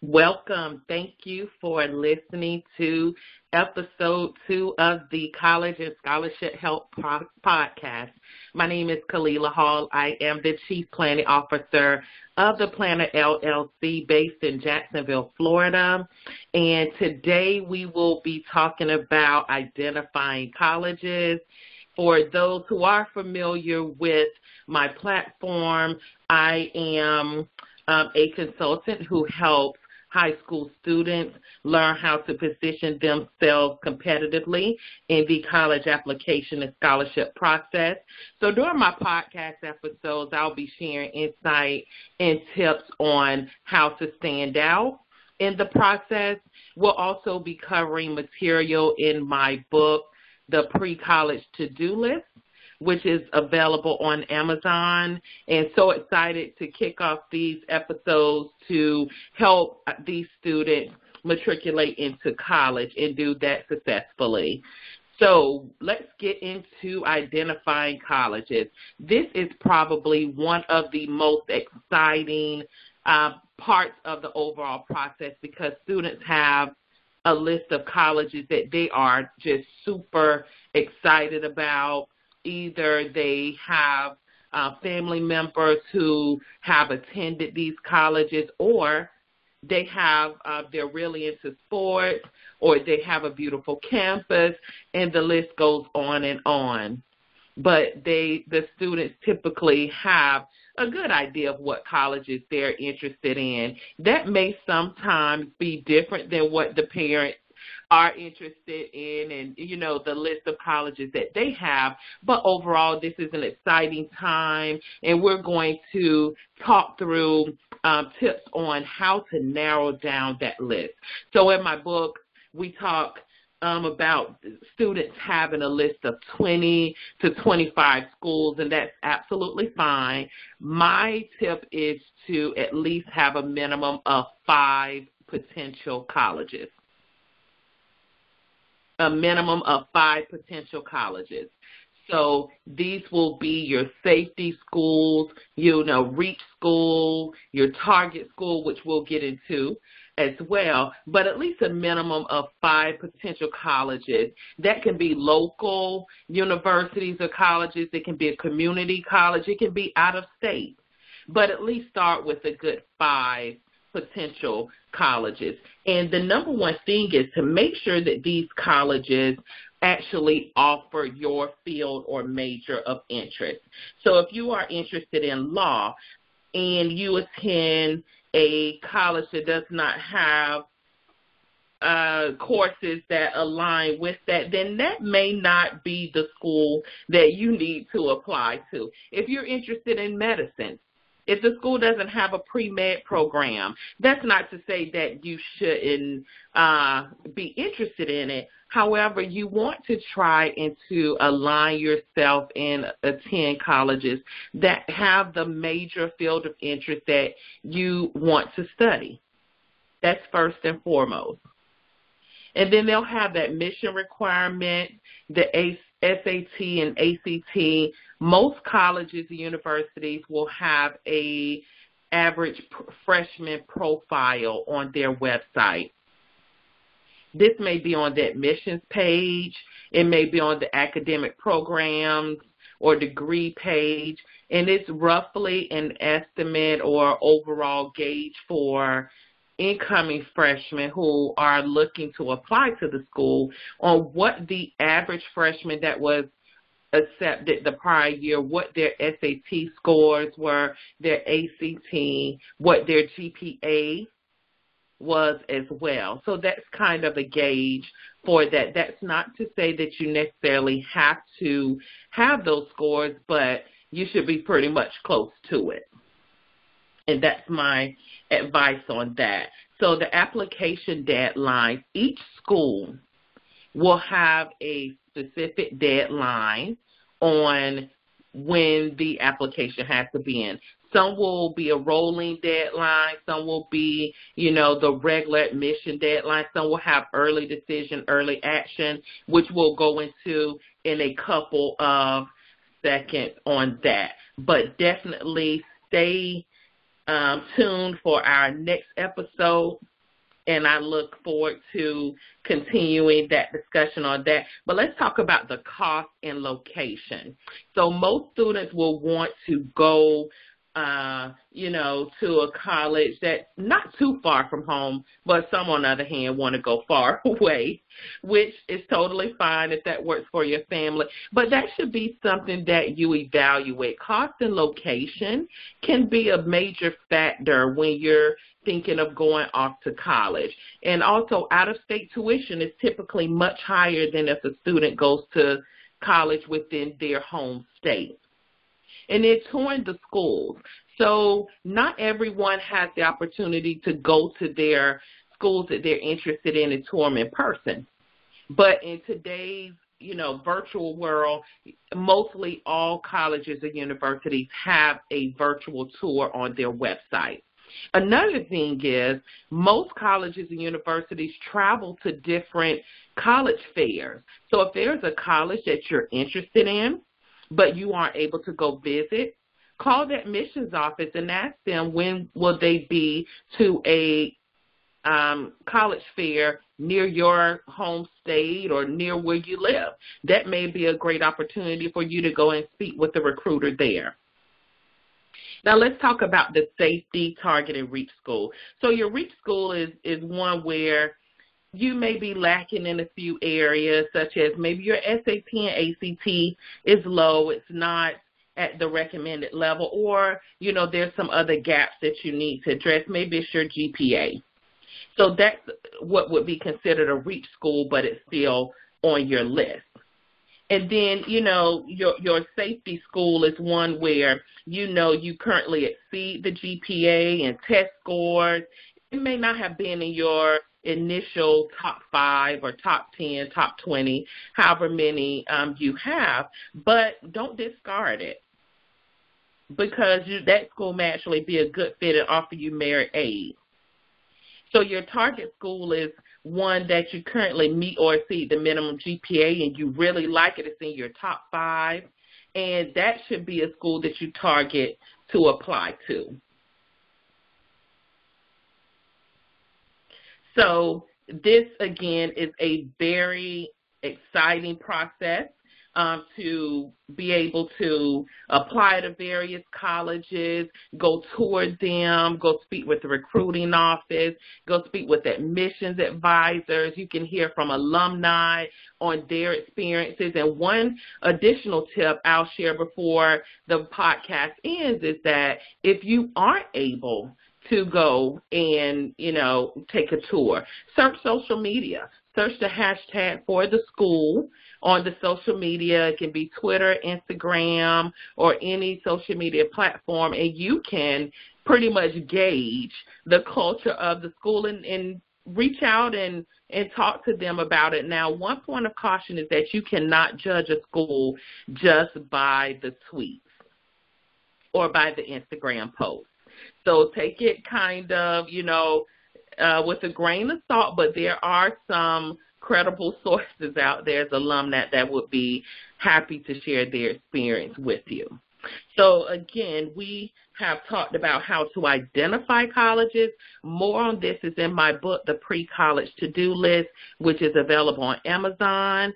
Welcome. Thank you for listening to episode 2 of the College and Scholarship Help podcast. My name is Kalila Hall. I am the Chief Planning Officer of the Planner LLC based in Jacksonville, Florida. And today we will be talking about identifying colleges. For those who are familiar with my platform, I am a consultant who helps high school students learn how to position themselves competitively in the college application and scholarship process. So during my podcast episodes, I'll be sharing insight and tips on how to stand out in the process. We'll also be covering material in my book, The Pre-College To-Do List, which is available on Amazon, and so excited to kick off these episodes to help these students matriculate into college and do that successfully. So let's get into identifying colleges. This is probably one of the most exciting parts of the overall process because students have a list of colleges that they are just super excited about. Either they have family members who have attended these colleges, or they have they're really into sports, or they have a beautiful campus, and the list goes on and on. But the students typically have a good idea of what colleges they're interested in. That may sometimes be different than what the parents are interested in and, the list of colleges that they have. But overall, this is an exciting time, and we're going to talk through tips on how to narrow down that list. So in my book, we talk about students having a list of 20 to 25 schools, and that's absolutely fine. My tip is to at least have a minimum of 5 potential colleges. A minimum of 5 potential colleges. So these will be your safety schools, REACH school, your target school, which we'll get into as well, but at least a minimum of 5 potential colleges. That can be local universities or colleges. It can be a community college. It can be out of state, but at least start with a good 5 potential colleges. And the number one thing is to make sure that these colleges actually offer your field or major of interest. So if you are interested in law and you attend a college that does not have courses that align with that, then that may not be the school that you need to apply to. If you're interested in medicine, if the school doesn't have a pre-med program, that's not to say that you shouldn't be interested in it. However, you want to try and to align yourself and attend colleges that have the major field of interest that you want to study. That's first and foremost. And then they'll have that mission requirement, the SAT and ACT. Most colleges and universities will have a average freshman profile on their website. This may be on the admissions page. It may be on the academic programs or degree page. And it's roughly an estimate or overall gauge for incoming freshmen who are looking to apply to the school on what the average freshman that was accepted the prior year, what their SAT scores were, their ACT, what their GPA was as well. So that's kind of a gauge for that. That's not to say that you necessarily have to have those scores, but you should be pretty much close to it. And that's my advice on that. So the application deadline, each school will have a specific deadline on when the application has to be in. Some will be a rolling deadline. Some will be, the regular admission deadline. Some will have early decision, early action, which we'll go into in a couple of seconds on that. But definitely stay tuned for our next episode, and I look forward to continuing that discussion on that. But let's talk about the cost and location. So most students will want to go to a college that's not too far from home, but some, on the other hand, want to go far away, which is totally fine if that works for your family. But that should be something that you evaluate. Cost and location can be a major factor when you're thinking of going off to college. And also, out-of-state tuition is typically much higher than if a student goes to college within their home state. And then touring the schools. So not everyone has the opportunity to go to their schools that they're interested in and tour them in person. But in today's, virtual world, mostly all colleges and universities have a virtual tour on their website. Another thing is most colleges and universities travel to different college fairs. So if there's a college that you're interested in, but you aren't able to go visit, call the admissions office and ask them when will they be to a college fair near your home state or near where you live. That may be a great opportunity for you to go and speak with the recruiter there. Now let's talk about the safety, target, and reach school. So your reach school is one where you may be lacking in a few areas, such as maybe your SAT and ACT is low, it's not at the recommended level, or, there's some other gaps that you need to address. Maybe it's your GPA. So that's what would be considered a reach school, but it's still on your list. And then, your safety school is one where, you currently exceed the GPA and test scores. It may not have been in your initial top 5 or top 10, top 20, however many you have, but don't discard it because that school may actually be a good fit and offer you merit aid. So your target school is one that you currently meet or exceed the minimum GPA and you really like it. It's in your top 5, and that should be a school that you target to apply to. So this, again, is a very exciting process to be able to apply to various colleges, go tour them, go speak with the recruiting office, go speak with admissions advisors. You can hear from alumni on their experiences. And one additional tip I'll share before the podcast ends is that if you aren't able to go and, take a tour, search social media. Search the hashtag for the school on the social media. It can be Twitter, Instagram, or any social media platform, and you can pretty much gauge the culture of the school and reach out and talk to them about it. Now, one point of caution is that you cannot judge a school just by the tweets or by the Instagram post. So take it kind of, with a grain of salt, but there are some credible sources out there as alumni that would be happy to share their experience with you. So again, we have talked about how to identify colleges. More on this is in my book, The Pre-College To-Do List, which is available on Amazon,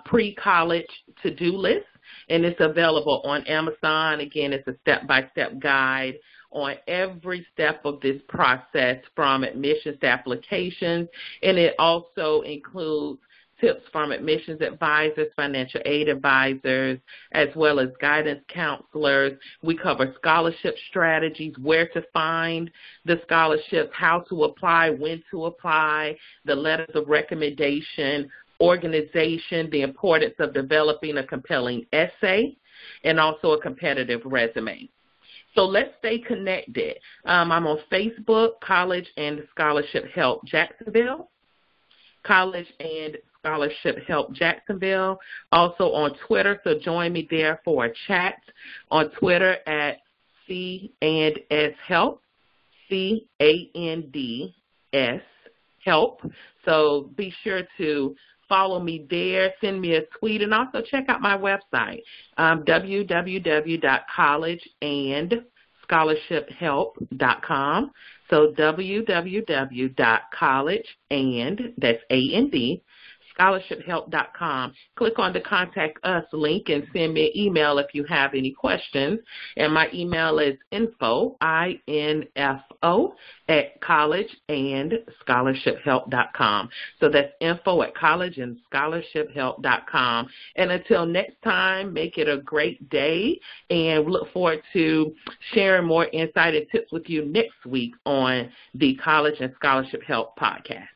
Pre-College To-Do List, and it's available on Amazon. Again, it's a step-by-step guide on every step of this process from admissions to applications, and it also includes tips from admissions advisors, financial aid advisors, as well as guidance counselors. We cover scholarship strategies, where to find the scholarships, how to apply, when to apply, the letters of recommendation, organization, the importance of developing a compelling essay, and also a competitive resume. So let's stay connected. I'm on Facebook, College and Scholarship Help Jacksonville, College and Scholarship Help Jacksonville. Also on Twitter, so join me there for a chat on Twitter at C&S Help, C-A-N-D-S Help. So be sure to follow me there, send me a tweet, and also check out my website, www.collegeandscholarship.com. www.collegeandscholarshiphelp.com. So www.collegeand, that's A-N-D, scholarshiphelp.com. Click on the Contact Us link and send me an email if you have any questions. And my email is info, I-N-F-O, at collegeandscholarshiphelp.com. So that's info at collegeandscholarshiphelp.com. And until next time, make it a great day, and look forward to sharing more insight and tips with you next week on the College and Scholarship Help podcast.